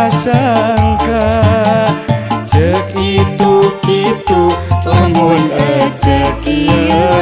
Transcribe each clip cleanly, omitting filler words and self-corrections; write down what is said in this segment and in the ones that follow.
kasangka cek itu kitu lamun cek ieu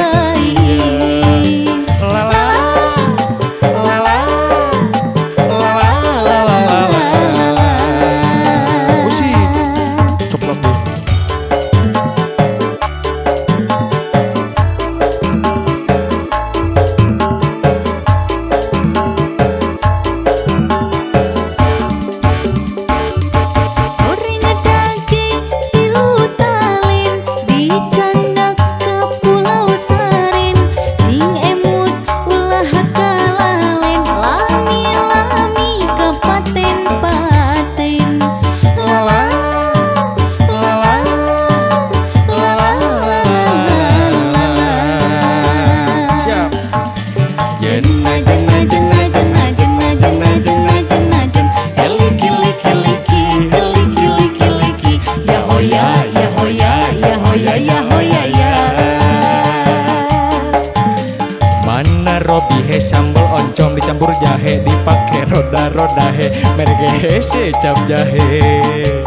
sambal oncom dicampur jahe dipake roda-roda he merge secap jahe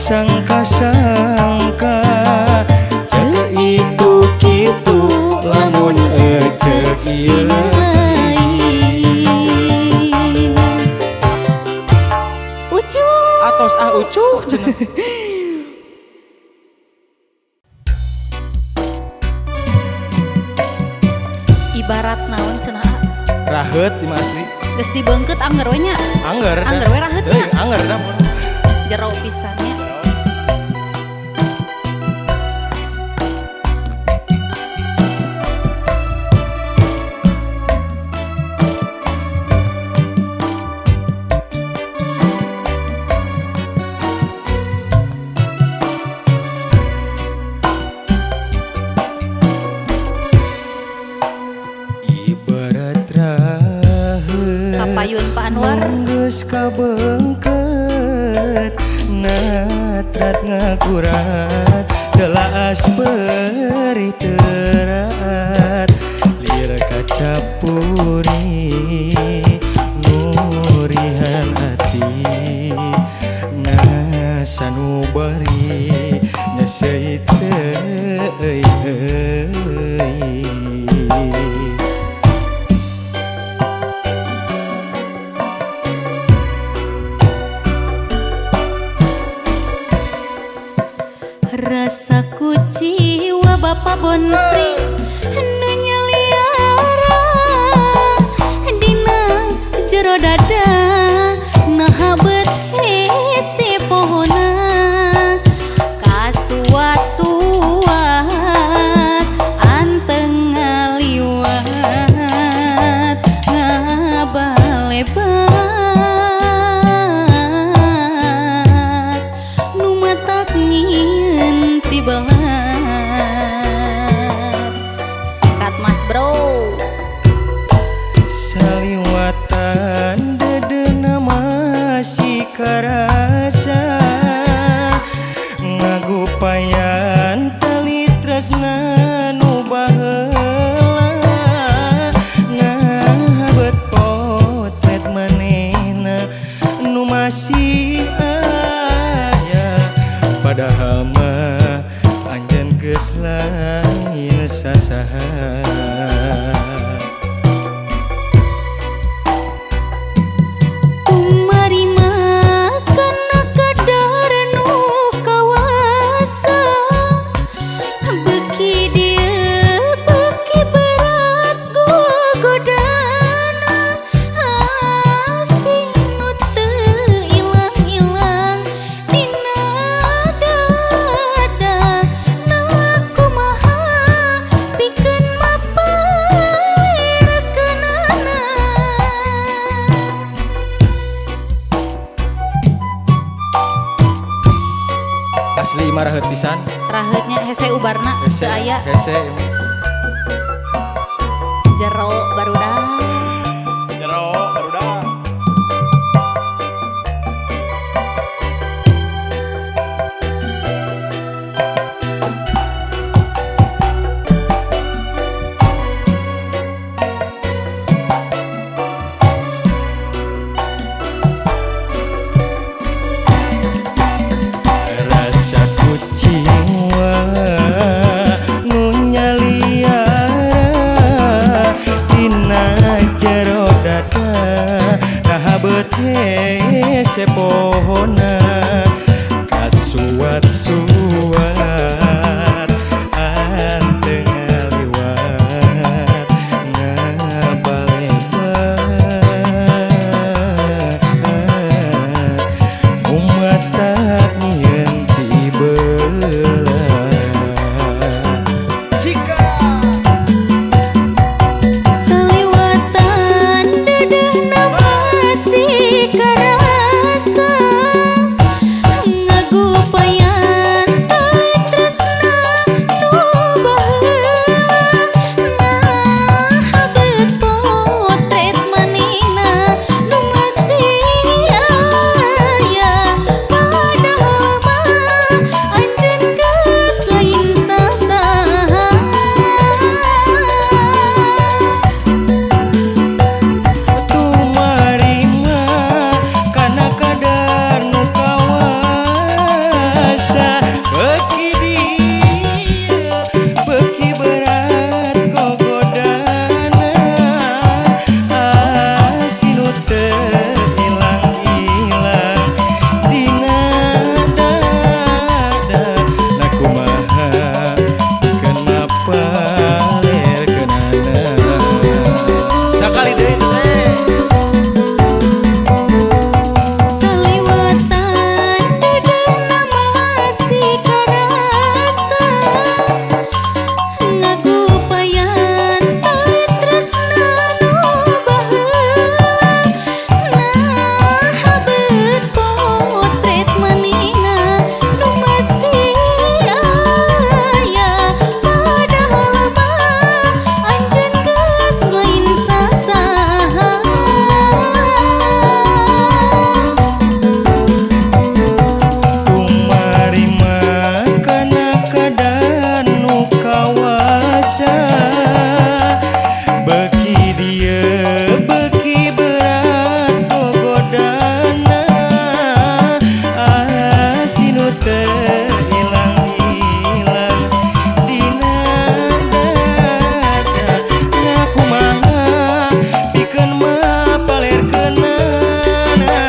sangka-sangka cek itu kitu lamun cek ieu ucu atos ucu cenah ibarat naon cenah raheut di asli geus dibeungkeut angger we nya angger we raheut nya angger dah jero pisannya kapayun Pak Anwar geus kabengkeut natrat ngakurat gelas beri terat lir kacapuri nurihan ati ngasanu bari nyaseit teuy rasa kuciwa Bapak Bonpri nu nyeliara dina jero dada nahabet hese pohona kasuat-suat mah raheut pisan. Raheutnya hese ubarna teu aya. Hese ini. Jero barudak. Jero barudak. Rasa kucing nu nyaliara dina jero dada nahabet hese pohona kasuat-suat anteng ngaliwat ngabalebat umatak nyieun ti beulah Sika Saliwatan dedehna masih karasa ngagupayan tali tresna nu baheula ngahabet potret manehna nu masih aya padahal mah anjeun geus lain sasaha. tumarima kana kadar nu kawasa beki dia beki berat gogodana asinu teu ilang-ilang dina dada na kumaha kenapa ler kenana sakali deui teh Saliwatan dedehna masih karasa ngagupayan tali tresna nu baheula nahabet potret manehna nu masih aya padahal mah anjeun geus lain sasaha. tumarima kana kadar nu kawasa beki dia beki berat gogodana asinu teu ilang-ilang dina dada na kumaha pikeun mapalerkeunana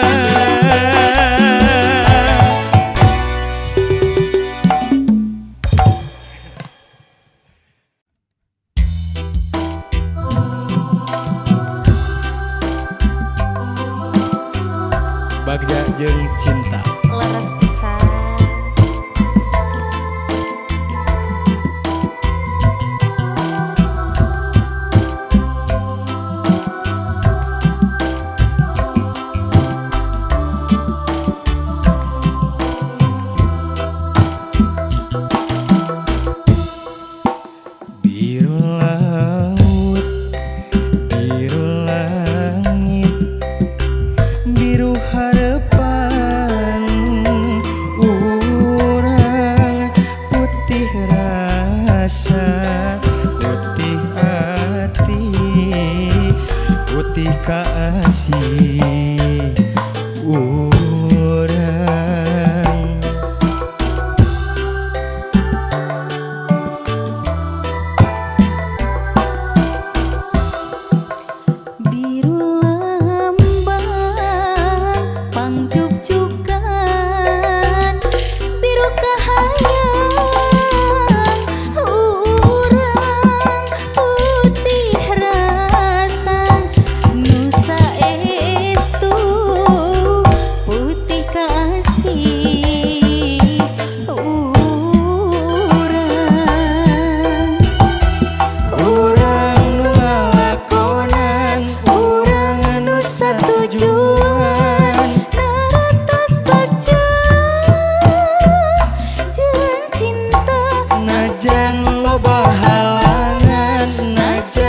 Bagja jeung cinta. Leres pisan. Biru laut, biru langit, biru harapan urang putih rasa, putih hati, putih kasih urang. Biru lembang pangjugjugan biru kahayang urang putih rasa nu saestu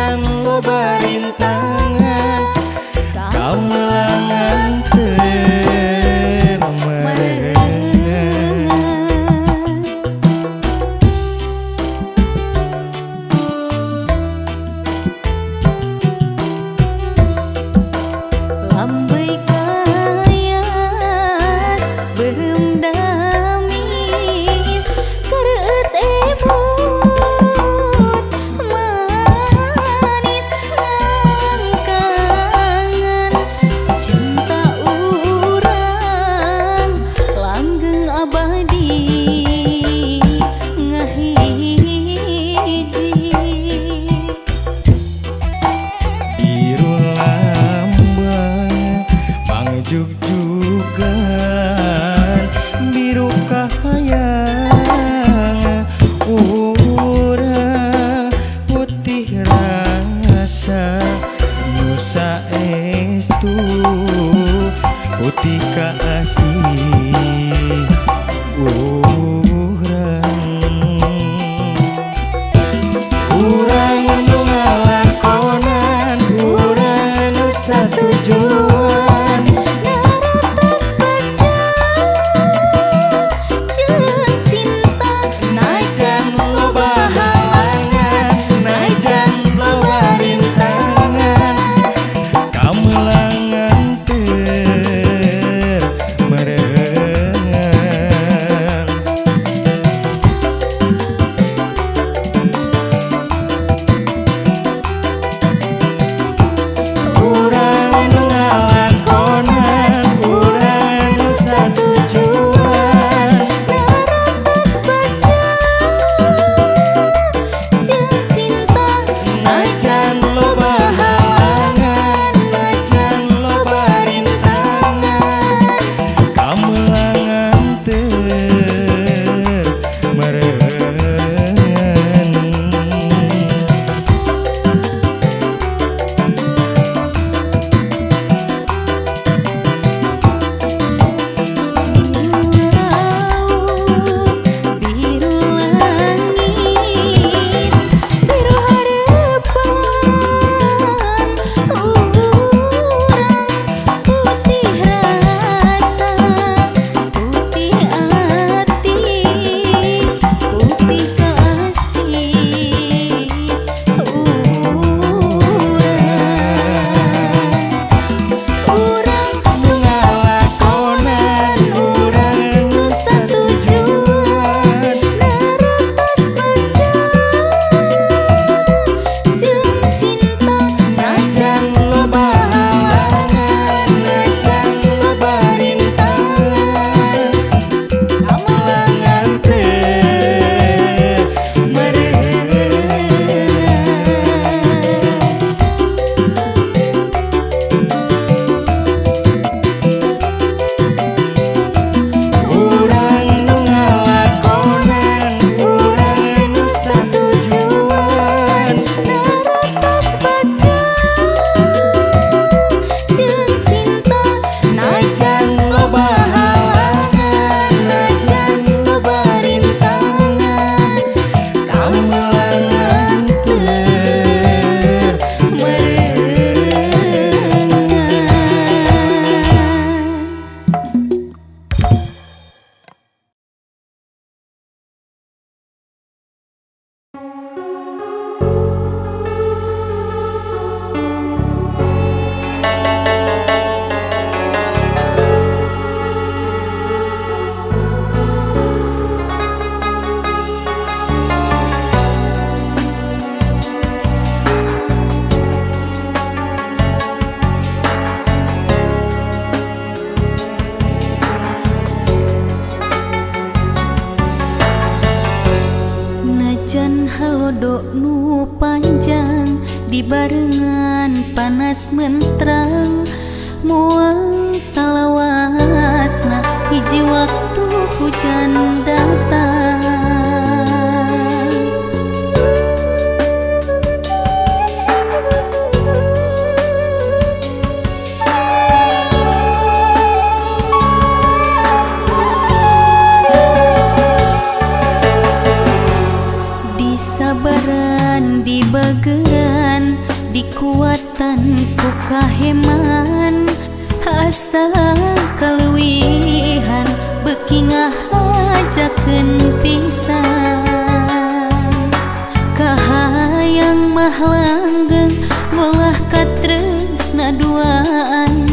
najan loba rintangan kamelangan teu merengan. Lambai kayas beureum damis kareuet emut manis ngangkangan cinta urang langgeng abadi ngahiji. Biru lambang mangjug-jugan biru kahayang urang putih rasa nusa estu putih kasih urang nu ngalakonan urang nu satujuan Naratos baca jeung cinta najan loba halangan najan loba rintangan kamelangan teu merengan. Urang nu ngalakonan urang nu satujuan Naratos baca jeung cinta najan loba halangan najan loba rintangan kamelangan teu merengan. biru langit biru harapan urang putih rasa putih ati putih kasih urang Nu ngalakonan urang nu satujuan naratos baca jeung cinta najan loba halangan najan loba rintangan kamelangan teu merengan. Urang nu ngalakonan urang nu satujuan naratos baca jeung cinta najan loba halangan najan loba rintangan kamelangan teu merengan. najan halodo nu panjang dibarengan panas menterang moal salawasna hiji waktu hujan datang. Di sabaran di bageran dikuatanku kaheman asa kaluwihan beki ngahajakeun pisan kahayang mah langgeng ngolah katresna duaan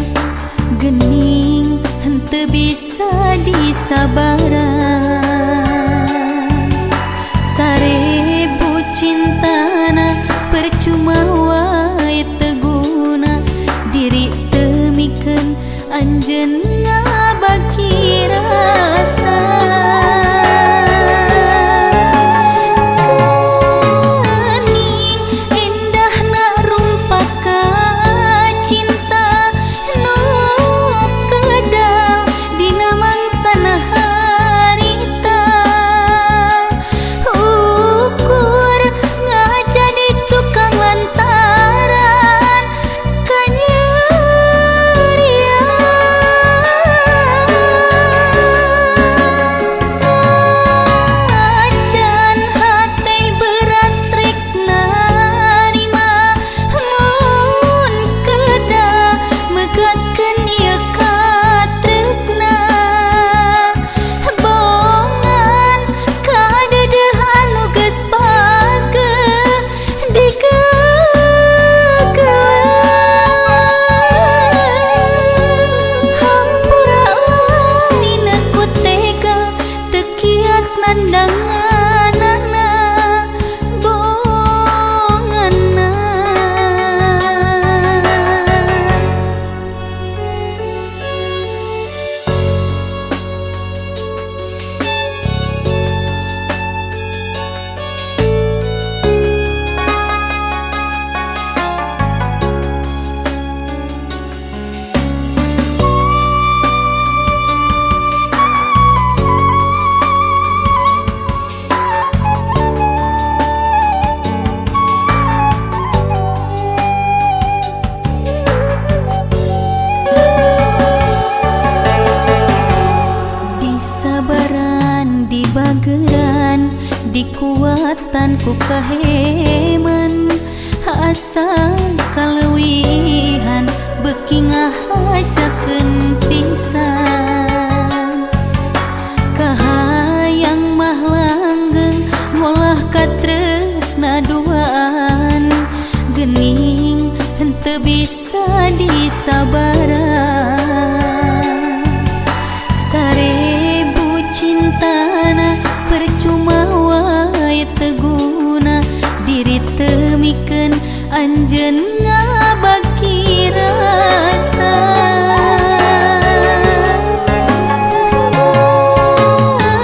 gening henteu bisa disabaran sarebu cintana percuma wae teu guna diri teu mikeun anjeun ngabagi rasa kening indahna rumpaka cinta nu kedal dina mangsana harita ukur ngajadi cukang lantaran acan hate berat rek narima mun kedah megatkeun ieu katresna bongan kadeudeuk anu geus pageuh hampura lain aku tega teu kiat nandanganana bonganna disabaran dibageran dikuatanku kaheman asa kaluwihan beki ngahajakeun pisan kahayang mah langgeng ngolah katresna duaan gening henteu bisa disabaran sarebu cintana percuma wae teu guna diri teu mikeun anjeun ngabagi rasa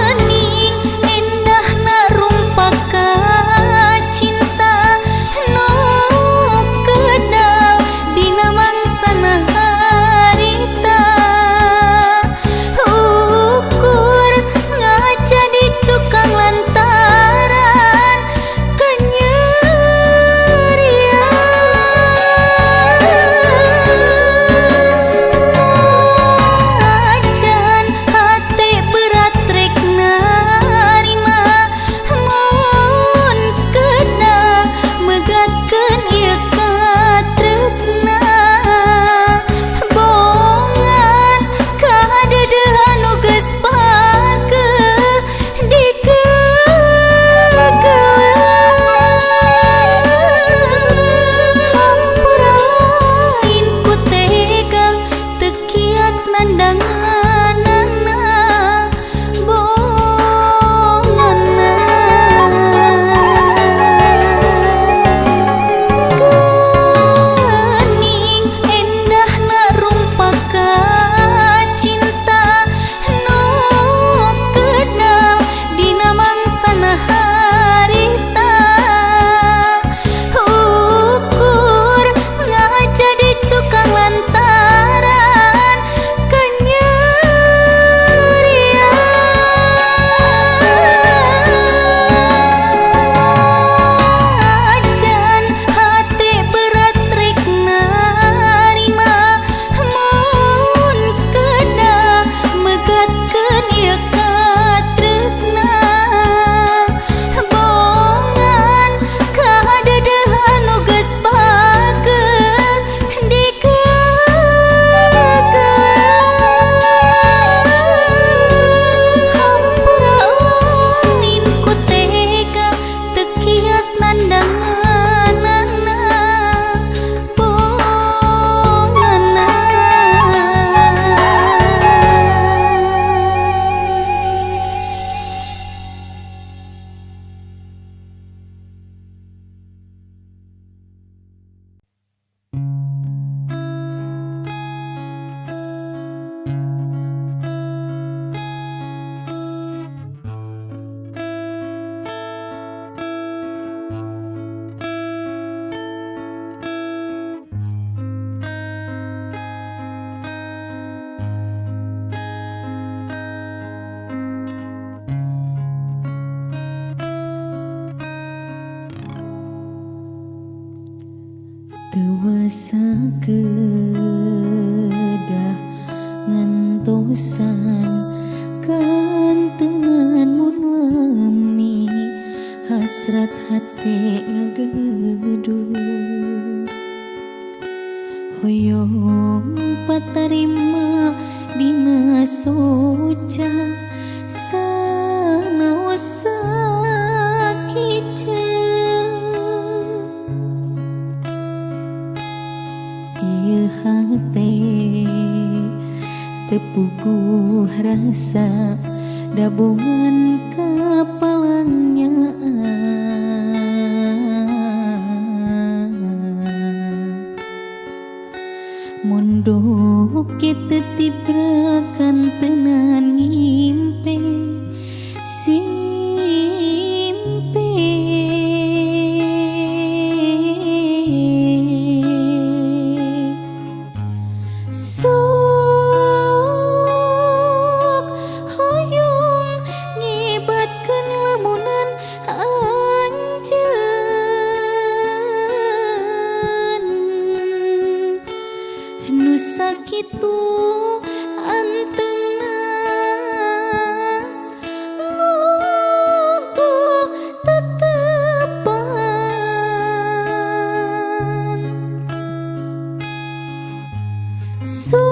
gening indahna rumpaka cinta nu kedal dina mangsana harita ukur ngajadi cukang lantaran kenyerian Dewasa kedah ngantosan kantengan mun lemi hasrat hati ngageduh hoyong patarima dina soca sanaos sakiceun ieu hate tepuguh rasa dabongan kapalangnya mondok kita tibrakan tenan ngimpe simpe sok hoyong ngibatkeun lamunan anjeun nu sakitu anteungna ngoko tetepan sok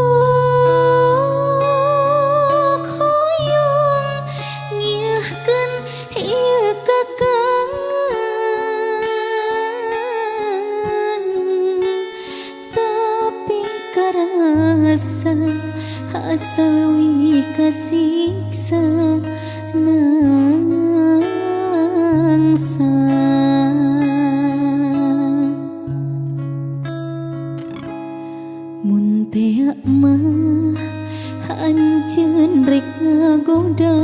hoyong ngieuhkeun ieu kakangen tapi karasa asa leuwih kasiksa nangsa mun tea mah anjeun rek ngagoda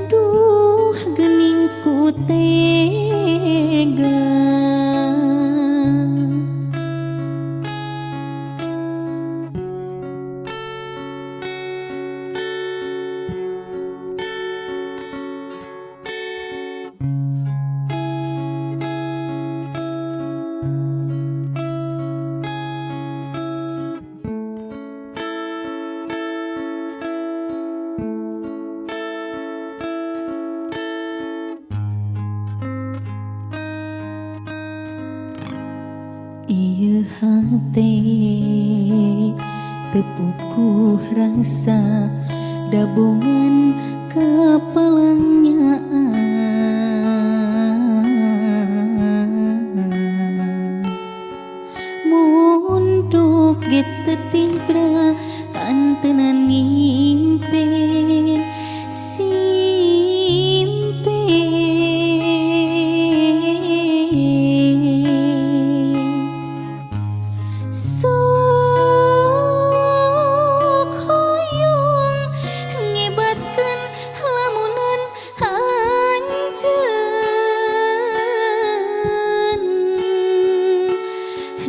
duh geuning ku tega ieu hate tepuguh rasa dabongan kapalangnya mondok ge teu tibra kantenan ngimpe simpe sok hoyong ngibatkeun lamunan anjeun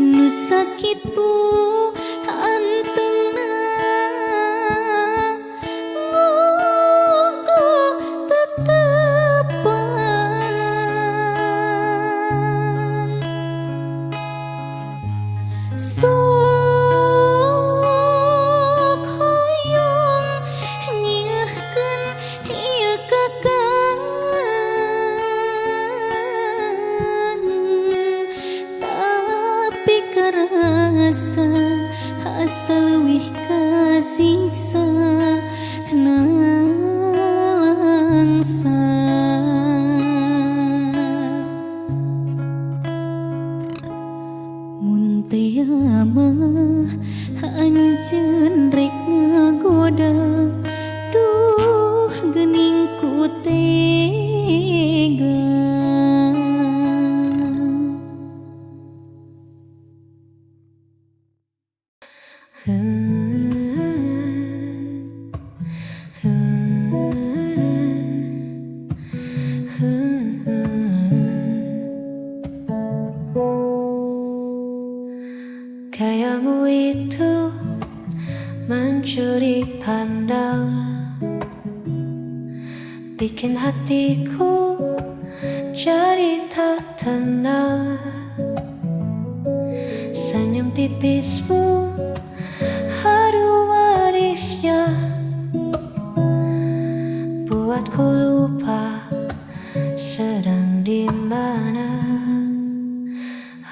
nu sakitu anteungna ngoko tetepan sok hoyong ngieuhkeun ieu kakangen tapi karasa asa leuwih kasiksa nangsa mun tea mah anjeun rek ngagoda duh geuning ku tega Gayamu itu mencuri pandang, bikin hatiku jadi tak tenang. senyum tipismu, haru manisnya buatku lupa sedang di mana.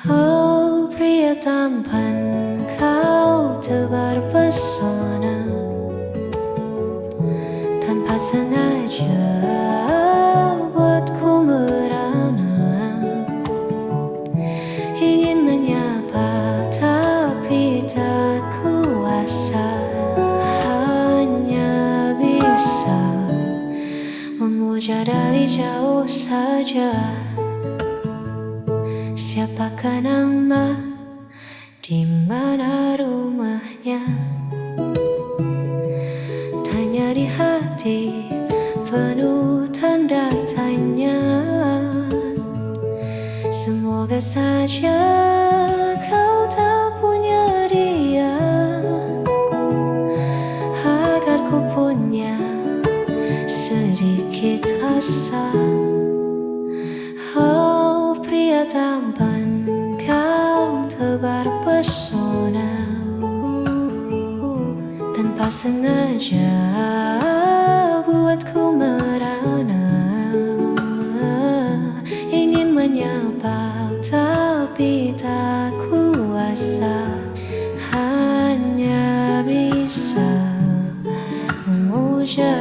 Oh pria tampan, kau tebar pesona, tanpa sengaja buatku merana. Ingin menyapa tapi tak kuasa, hanya bisa memuja dari jauh saja. Siapakah nama, di mana rumahnya? Tanya di hati penuh tanda tanya. Semoga saja kau tak punya dia, agar ku punya sedikit asa. Oh pria tampan, kau tebar pesona, tanpa sengaja buatku merana. Ingin menyapa tapi tak kuasa, hanya bisa memuja.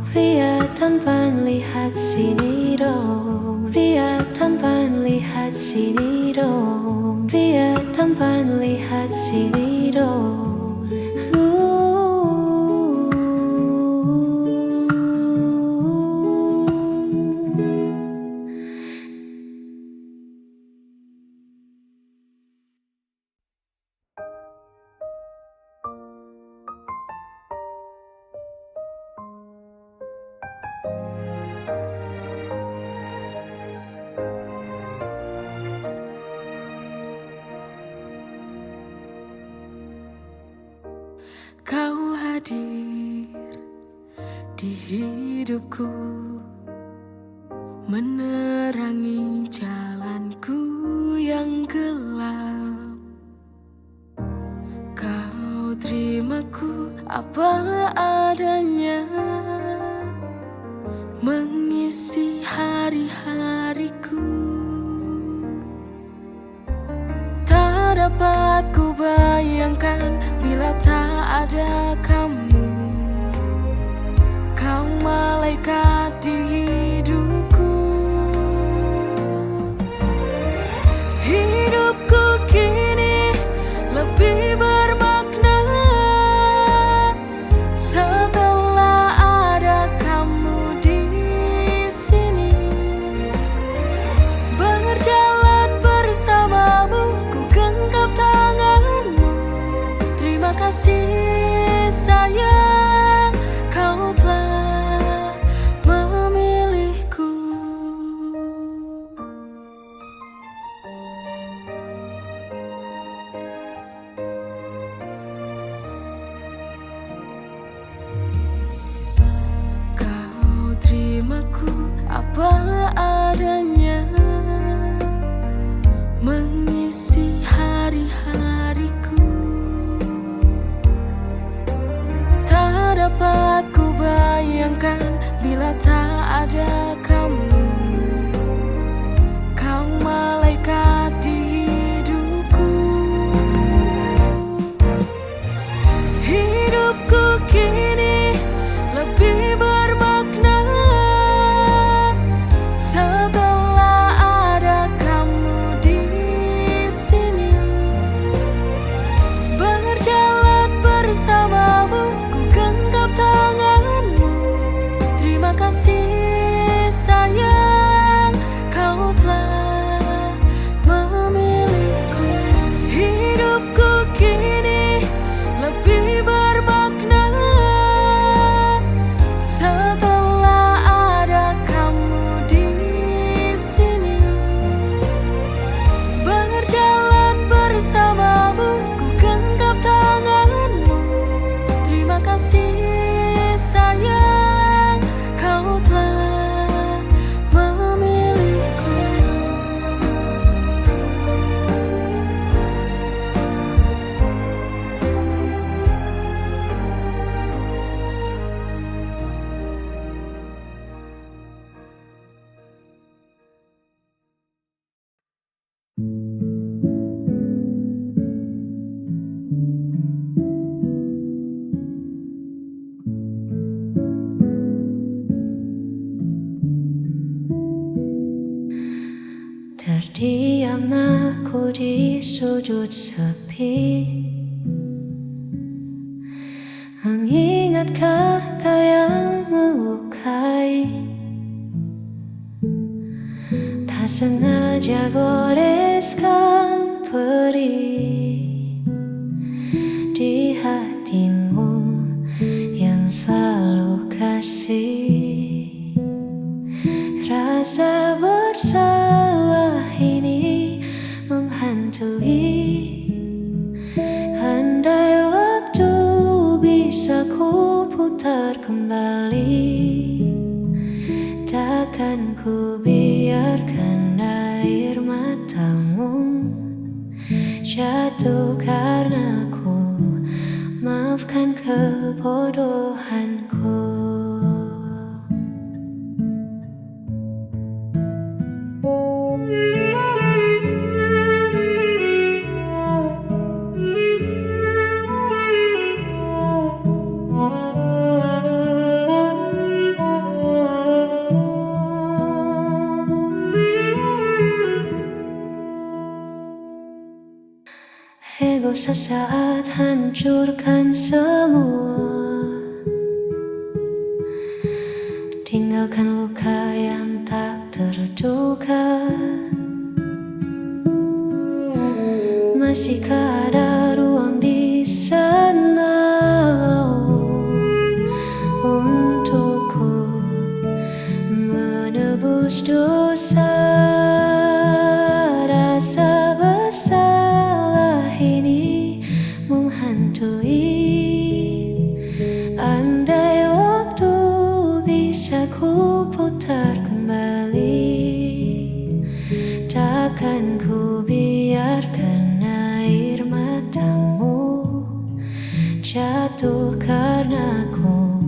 Pria tampan lihat sini dong, pria tampan lihat sini dong, pria tampan lihat sini dong. Kau hadir di hidupku, menerangi jalanku yang gelap. Kau terimaku apa adanya, mengisi hari-hariku. Tak dapat ku bayangkan bila tak ada kamu. Kau malaikat di hidupku. Hidupku kini lebih bermakna setelah ada kamu di sini. Berjalan bersamamu, ku genggam tanganmu. Terima kasih sayang, kau telah sudut sepi. Mengingat kata yang melukai, tak sengaja goreskan perih di hatimu yang selalu kasih. Rasa bersalah ini menghantui. Andai waktu bisa ku putar kembali, takkan ku biarkan air matamu jatuh karena ku. Maafkan kebodohanku. Ego sesaat hancurkan semua, tinggalkan luka yang tak terduga. Masihkah ada ruang di sana untukku menebus dosa? Rasa bersalah ini menghantui. Andai waktu bisa ku putar kembali, takkan ku biarkan air matamu jatuh karena ku.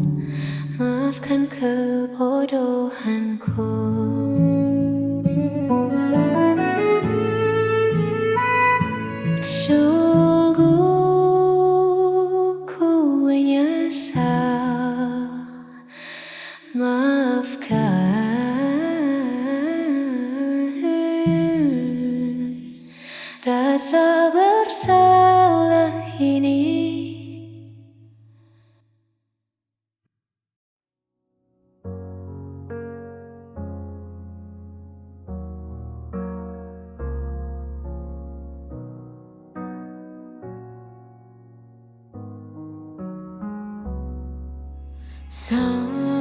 Maafkan kebodohanku. Sungguh ku menyesal. Maafkan rasa bersalah ini. Sang